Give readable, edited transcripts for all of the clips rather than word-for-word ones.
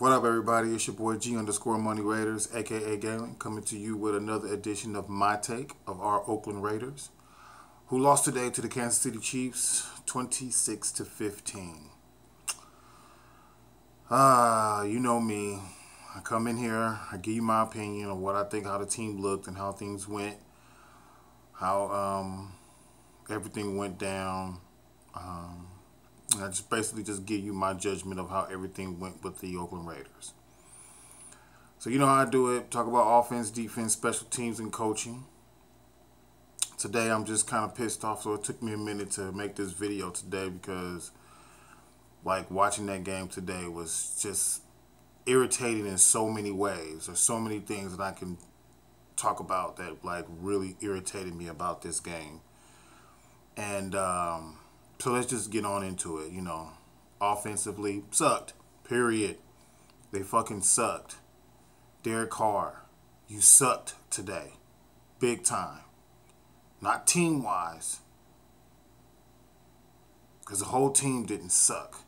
What up, everybody? It's your boy G_Money Raiders, aka Galen, coming to you with another edition of my take of our Oakland Raiders, who lost today to the Kansas City Chiefs, 26-15. You know me. I come in here, I give you my opinion of what I think, how the team looked and how things went, how everything went down. And I just basically just give you my judgment of how everything went with the Oakland Raiders. So you know how I do it. Talk about offense, defense, special teams, and coaching. Today I'm just kind of pissed off, so it took me a minute to make this video today because watching that game today was just irritating in so many ways. There's so many things that I can talk about that really irritated me about this game. And so let's just get on into it. Offensively, sucked. Period. They fucking sucked. Derek Carr, you sucked today. Big time. Not team-wise. Because the whole team didn't suck.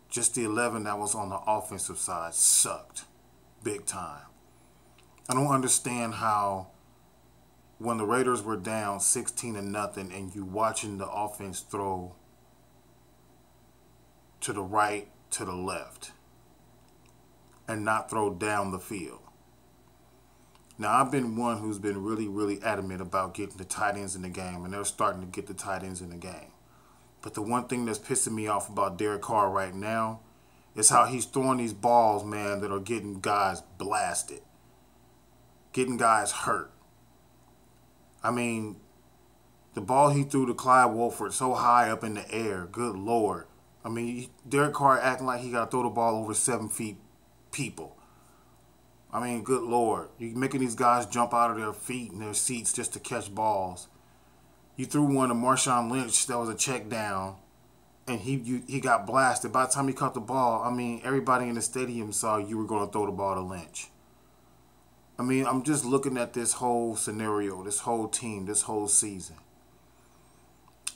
Just the 11 that was on the offensive side sucked. Big time. I don't understand how when the Raiders were down 16-0 and you watching the offense throw to the right, to the left, and not throw down the field. Now, I've been one who's been really adamant about getting the tight ends in the game, and they're starting to get the tight ends in the game. But the one thing that's pissing me off about Derek Carr right now is how he's throwing these balls, man, that are getting guys blasted, getting guys hurt. I mean, the ball he threw to Clyde Wolford so high up in the air, good Lord. I mean, Derek Carr acting like he got to throw the ball over 7 feet people. I mean, good Lord. You're making these guys jump out of their feet and their seats just to catch balls. You threw one to Marshawn Lynch that was a check down, and he got blasted. By the time he caught the ball, I mean, everybody in the stadium saw you were going to throw the ball to Lynch. I mean, I'm just looking at this whole scenario, this whole team, this whole season.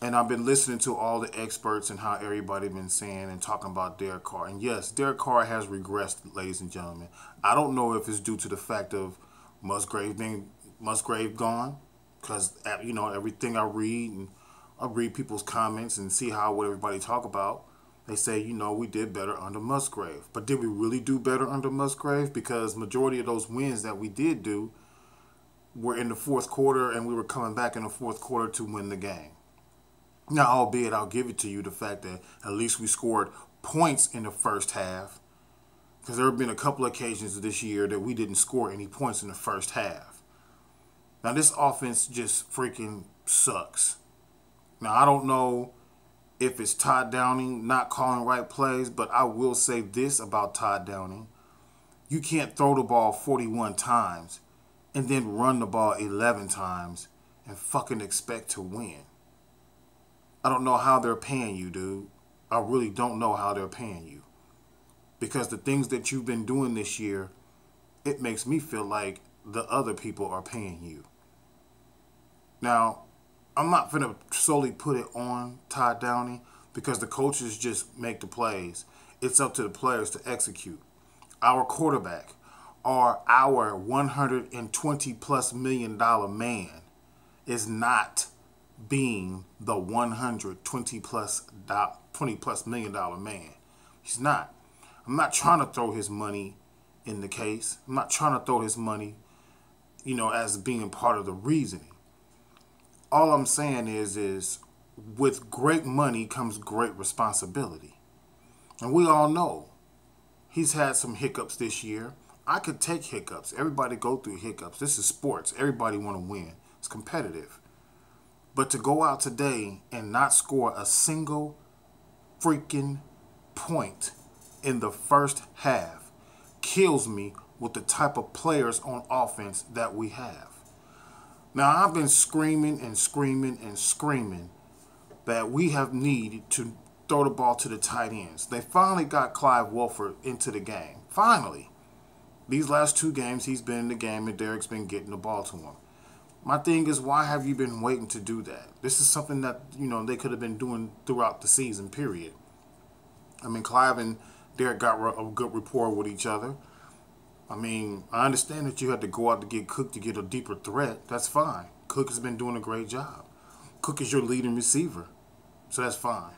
And I've been listening to all the experts and how everybody been saying and talking about Derek Carr. And yes, Derek Carr has regressed, ladies and gentlemen. I don't know if it's due to the fact of Musgrave gone. Because, everything I read people's comments and see what everybody talk about. They say, we did better under Musgrave. But did we really do better under Musgrave? Because majority of those wins that we did do were in the fourth quarter, and we were coming back in the fourth quarter to win the game. Now, albeit, I'll give it to you the fact that at least we scored points in the first half. Because there have been a couple of occasions this year that we didn't score any points in the first half. Now, this offense just freaking sucks. Now, I don't know if it's Todd Downing not calling right plays, but I will say this about Todd Downing. You can't throw the ball 41 times and then run the ball 11 times and fucking expect to win. I don't know how they're paying you, dude. I really don't know how they're paying you. Because the things that you've been doing this year, it makes me feel like the other people are paying you. Now, I'm not going to solely put it on Todd Downing because the coaches just make the plays. It's up to the players to execute. Our quarterback, our $120+ million man, is not being the $120+ million man. He's not. I'm not trying to throw his money in the case. I'm not trying to throw his money, as being part of the reasoning. All I'm saying is with great money comes great responsibility. And we all know he's had some hiccups this year. I could take hiccups. Everybody go through hiccups. This is sports. Everybody want to win. It's competitive. But to go out today and not score a single freaking point in the first half kills me with the type of players on offense that we have. Now, I've been screaming that we have needed to throw the ball to the tight ends. They finally got Clyde Wolford into the game. Finally. These last 2 games, he's been in the game and Derek's been getting the ball to him. My thing is, why have you been waiting to do that? This is something that, they could have been doing throughout the season, period. I mean, Clive Derek got a good rapport with each other. I mean, I understand that you had to go out to get Cook to get a deeper threat. That's fine. Cook has been doing a great job. Cook is your leading receiver, so that's fine.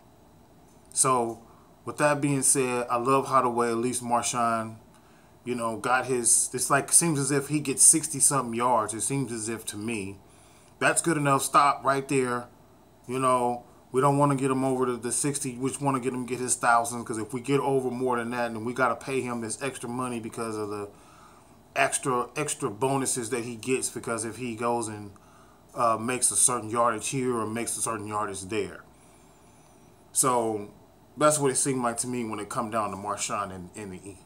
So, with that being said, I love how the way at least Marshawn, got his. It's like seems as if he gets 60-something yards. It seems as if to me, that's good enough. Stop right there. We don't want to get him over the 60. We just want to get his thousands, because if we get over more than that, then we got to pay him this extra money because of the extra bonuses that he gets, because if he goes and makes a certain yardage here or makes a certain yardage there. So that's what it seemed like to me when it come down to Marshawn and the E.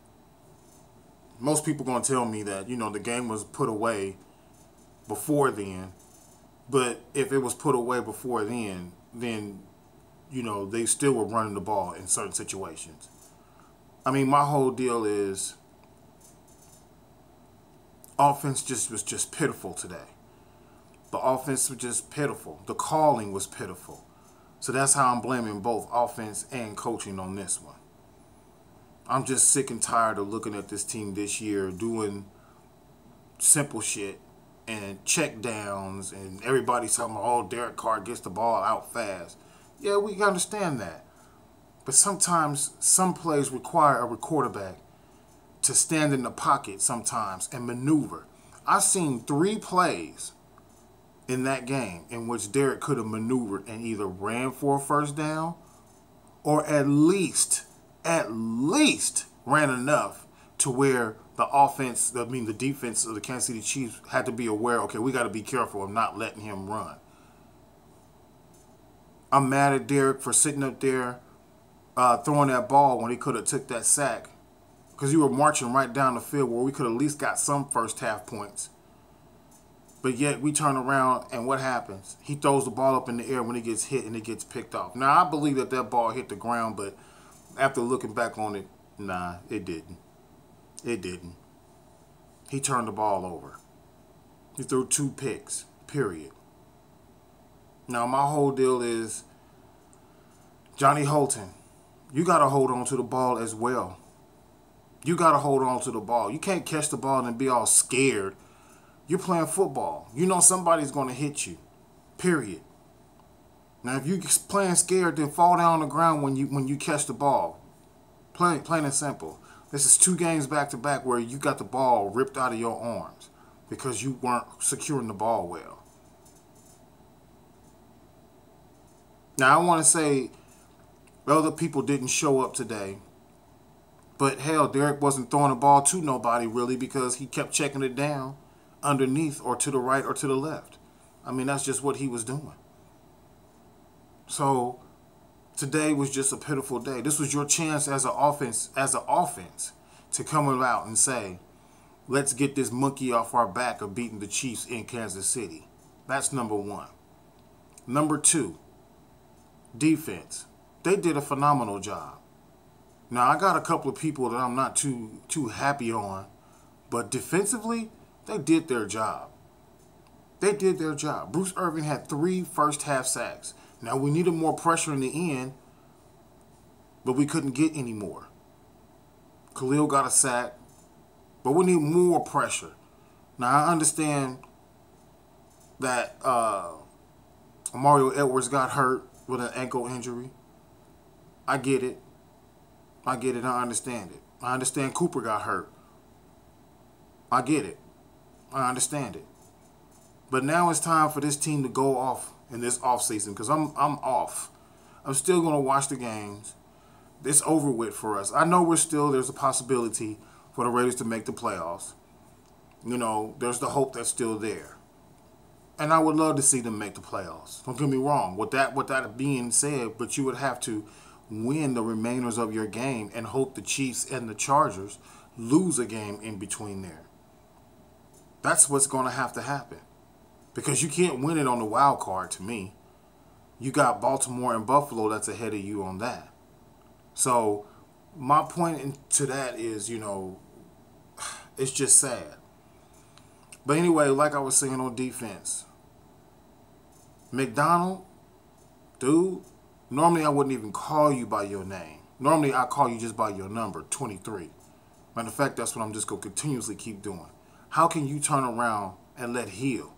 Most people going to tell me that, the game was put away before then. But if it was put away before then, they still were running the ball in certain situations. I mean, my whole deal is offense was just pitiful today. The offense was just pitiful. The calling was pitiful. So that's how I'm blaming both offense and coaching on this one. I'm just sick and tired of looking at this team this year doing simple shit and check downs, and everybody's talking about, oh, Derek Carr gets the ball out fast. Yeah, we understand that. But sometimes some plays require a quarterback to stand in the pocket sometimes and maneuver. I've seen 3 plays in that game in which Derek could have maneuvered and either ran for a first down or at least ran enough to where the defense of the Kansas City Chiefs had to be aware, okay, we got to be careful of not letting him run. I'm mad at Derek for sitting up there throwing that ball when he could have took that sack, because you were marching right down the field where we could have at least got some first half points. But yet we turn around and what happens? He throws the ball up in the air when he gets hit and it gets picked off. Now, I believe that ball hit the ground, but after looking back on it, nah, it didn't. It didn't. He turned the ball over. He threw 2 picks, period. Now, my whole deal is, Johnny Holton, you got to hold on to the ball as well. You got to hold on to the ball. You can't catch the ball and be all scared. You're playing football. You know somebody's going to hit you, period. Now, if you're playing scared, then fall down on the ground when you catch the ball. Plain and simple. This is 2 games back-to-back where you got the ball ripped out of your arms because you weren't securing the ball well. Now, I want to say other people didn't show up today. But, hell, Derek wasn't throwing the ball to nobody, really, because he kept checking it down underneath or to the right or to the left. I mean, that's just what he was doing. So today was just a pitiful day. This was your chance as an offense to come out and say, let's get this monkey off our back of beating the Chiefs in Kansas City. That's number 1. Number 2, defense. They did a phenomenal job. Now, I got a couple of people that I'm not too happy on, but defensively, they did their job. They did their job. Bruce Irvin had 3 first-half sacks. Now, we needed more pressure in the end, but we couldn't get any more. Khalil got a sack, but we need more pressure. Now, I understand that Mario Edwards got hurt with an ankle injury. I get it. I understand it. I understand Cooper got hurt. I get it. I understand it. But now it's time for this team to go off in this offseason, because I'm off. I'm still going to watch the games. It's over with for us. I know there's a possibility for the Raiders to make the playoffs. There's the hope that's still there. And I would love to see them make the playoffs. Don't get me wrong. With that being said, but you would have to win the remainders of your game and hope the Chiefs and the Chargers lose a game in between there. That's what's going to happen. Because you can't win it on the wild card, to me. You got Baltimore and Buffalo that's ahead of you on that. So my point to that is, it's just sad. But anyway, like I was saying on defense, McDonald, dude, normally I wouldn't even call you by your name. Normally, I call you just by your number, 23. Matter of fact, that's what I'm just going to continuously keep doing. How can you turn around and let Hill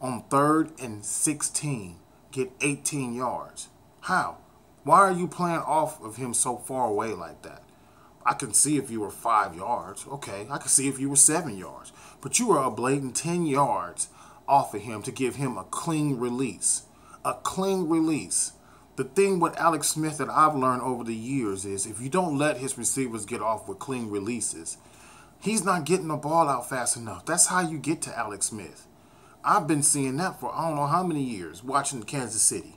on 3rd and 16 get 18 yards? How? Why are you playing off of him so far away like that? I can see if you were 5 yards. Okay, I can see if you were 7 yards. But you were a blatant 10 yards off of him to give him a clean release. A clean release. The thing with Alex Smith that I've learned over the years is if you don't let his receivers get off with clean releases, he's not getting the ball out fast enough. That's how you get to Alex Smith. I've been seeing that for I don't know how many years watching Kansas City.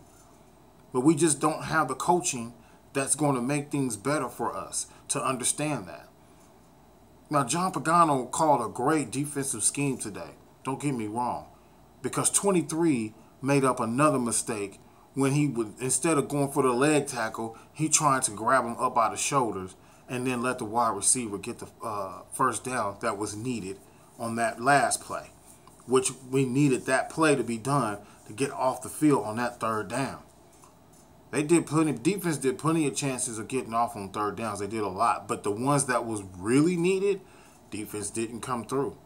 But we just don't have the coaching that's going to make things better for us to understand that. Now, John Pagano called a great defensive scheme today. Don't get me wrong. Because 23 made up another mistake when he would, instead of going for the leg tackle, he tried to grab him up by the shoulders and then let the wide receiver get the first down that was needed on that last play, which we needed that play to be done to get off the field on that 3rd down. Defense did plenty of chances of getting off on 3rd downs. They did a lot. But the ones that was really needed, defense didn't come through.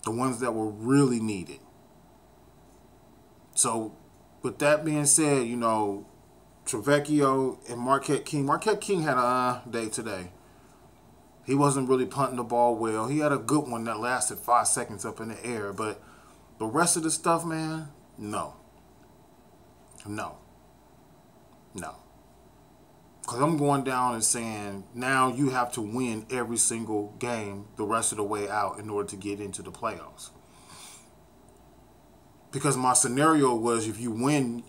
The ones that were really needed. So, with that being said, you know, Trevecchio and Marquette King. Marquette King had a day today. He wasn't really punting the ball well. He had a good one that lasted 5 seconds up in the air. But the rest of the stuff, man, no. No. No. Because I'm going down and saying now you have to win every single game the rest of the way out in order to get into the playoffs. Because my scenario was if you win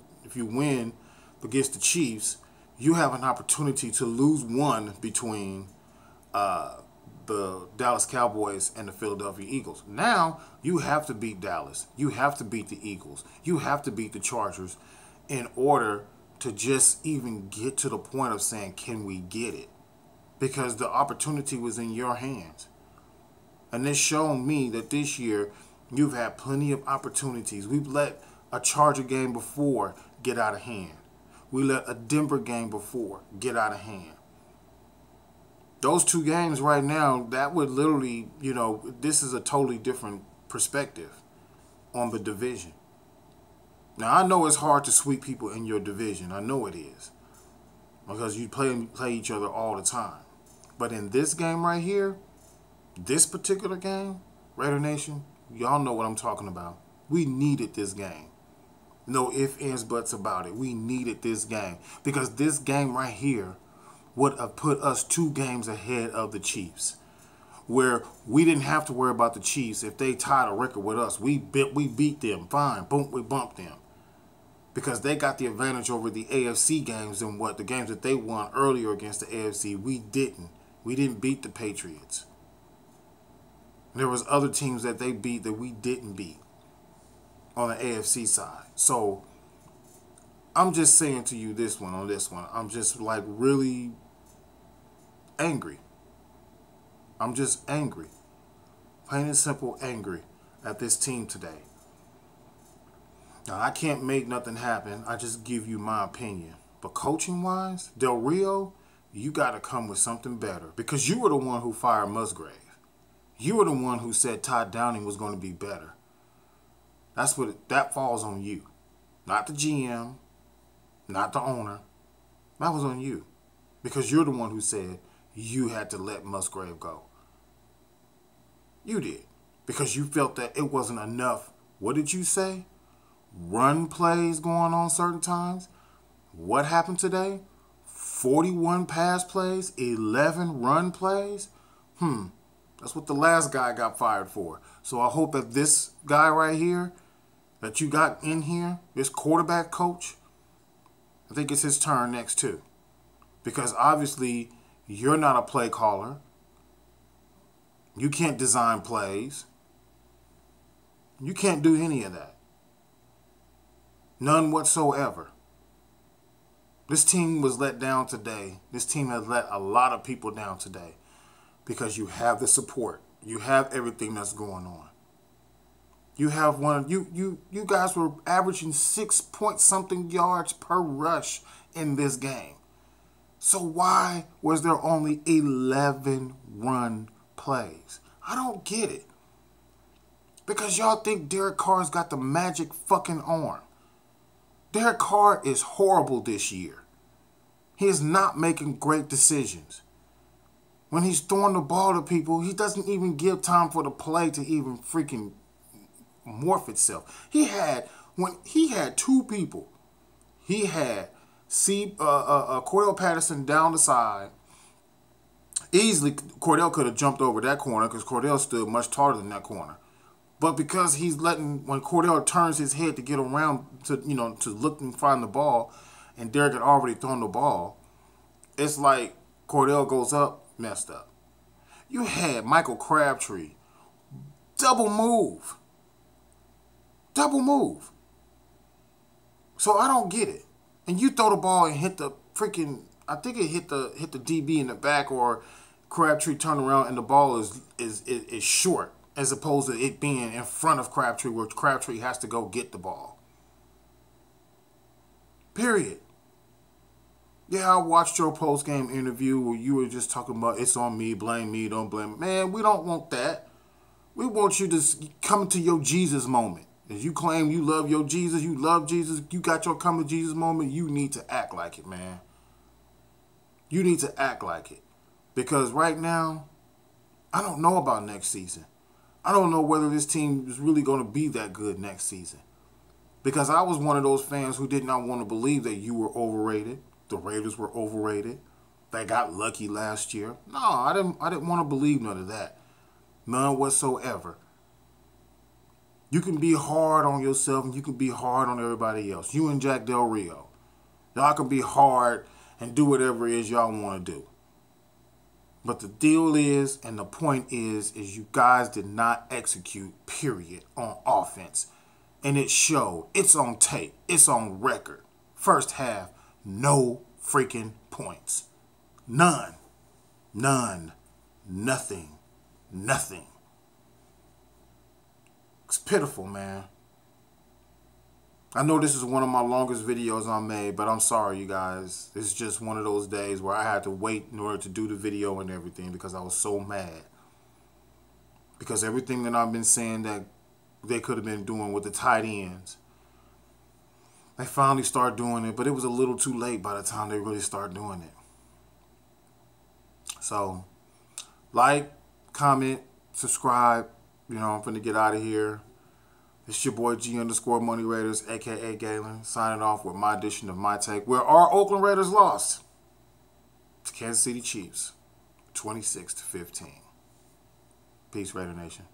against the Chiefs, you have an opportunity to lose one between the Dallas Cowboys and the Philadelphia Eagles. Now you have to beat Dallas. You have to beat the Eagles. You have to beat the Chargers in order to just even get to the point of saying, can we get it? Because the opportunity was in your hands. And this showed me that this year you've had plenty of opportunities. We've let a Charger game before get out of hand. We let a Denver game before get out of hand. Those 2 games right now, that would literally, you know, this is a totally different perspective on the division. Now, I know it's hard to sweep people in your division. I know it is. Because you play each other all the time. But in this game right here, this particular game, Raider Nation, y'all know what I'm talking about. We needed this game. No ifs, ands, buts about it. We needed this game. Because this game right here would have put us 2 games ahead of the Chiefs. Where we didn't have to worry about the Chiefs. If they tied a record with us, we beat them. Fine. Boom, we bumped them. Because they got the advantage over the AFC games than what the games that they won earlier against the AFC. We didn't. We didn't beat the Patriots. There was other teams that they beat that we didn't beat on the AFC side. So I'm just saying to you this one, I'm just like really angry. I'm just angry. Plain and simple angry at this team today. Now, I can't make nothing happen. I just give you my opinion. But coaching-wise, Del Rio, you got to come with something better. Because you were the one who fired Musgrave. You were the one who said Todd Downing was going to be better. That falls on you. Not the GM, not the owner. That was on you. Because you're the one who said you had to let Musgrave go. You did. Because you felt that it wasn't enough. What did you say? Run plays going on certain times. What happened today? 41 pass plays, 11 run plays. That's what the last guy got fired for. So I hope that this guy right here that you got in here, this quarterback coach, I think it's his turn next too. Because obviously you're not a play caller. You can't design plays. You can't do any of that. None whatsoever. This team was let down today. This team has let a lot of people down today because you have the support. You have everything that's going on. You have you guys were averaging 6 point something yards per rush in this game. So why was there only 11 run plays? I don't get it. Because y'all think Derek Carr's got the magic fucking arm. Derek Carr is horrible this year. He is not making great decisions. When he's throwing the ball to people, he doesn't even give time for the play to even freaking morph itself. He had two people. He had Cordell Patterson down the side. Easily, Cordell could have jumped over that corner because Cordell stood much taller than that corner. But because he's when Cordell turns his head to get around to look and find the ball, and Derek had already thrown the ball, it's like Cordell goes up, messed up. You had Michael Crabtree double move. So I don't get it. And you throw the ball and hit the freaking, I think it hit the DB in the back, or Crabtree turned around and the ball is short, as opposed to it being in front of Crabtree, where Crabtree has to go get the ball. Period. Yeah, I watched your post-game interview where you were just talking about it's on me, don't blame me. Man, we don't want that. We want you to come to your Jesus moment. As you claim you love your Jesus, you got your come to Jesus moment, you need to act like it, man. You need to act like it. Because right now, I don't know about next season. I don't know whether this team is really going to be that good next season. Because I was one of those fans who did not want to believe that you were overrated. The Raiders were overrated. They got lucky last year. No, I didn't want to believe none of that. None whatsoever. You can be hard on yourself and you can be hard on everybody else. You and Jack Del Rio. Y'all can be hard and do whatever it is y'all want to do. But the deal is, and the point is you guys did not execute, period, on offense. And it showed. It's on tape. It's on record. First half, no freaking points. None. Nothing. It's pitiful, man. I know this is one of my longest videos I made, but I'm sorry, you guys. It's just one of those days where I had to wait in order to do the video and everything because I was so mad. Because everything that I've been saying that they could have been doing with the tight ends, they finally started doing it, but it was a little too late by the time they really started doing it. So, like, comment, subscribe. I'm finna get out of here. It's your boy G_Money Raiders, a.k.a. Galen, signing off with my edition of My Take, where our Oakland Raiders lost to Kansas City Chiefs, 26-15. Peace, Raider Nation.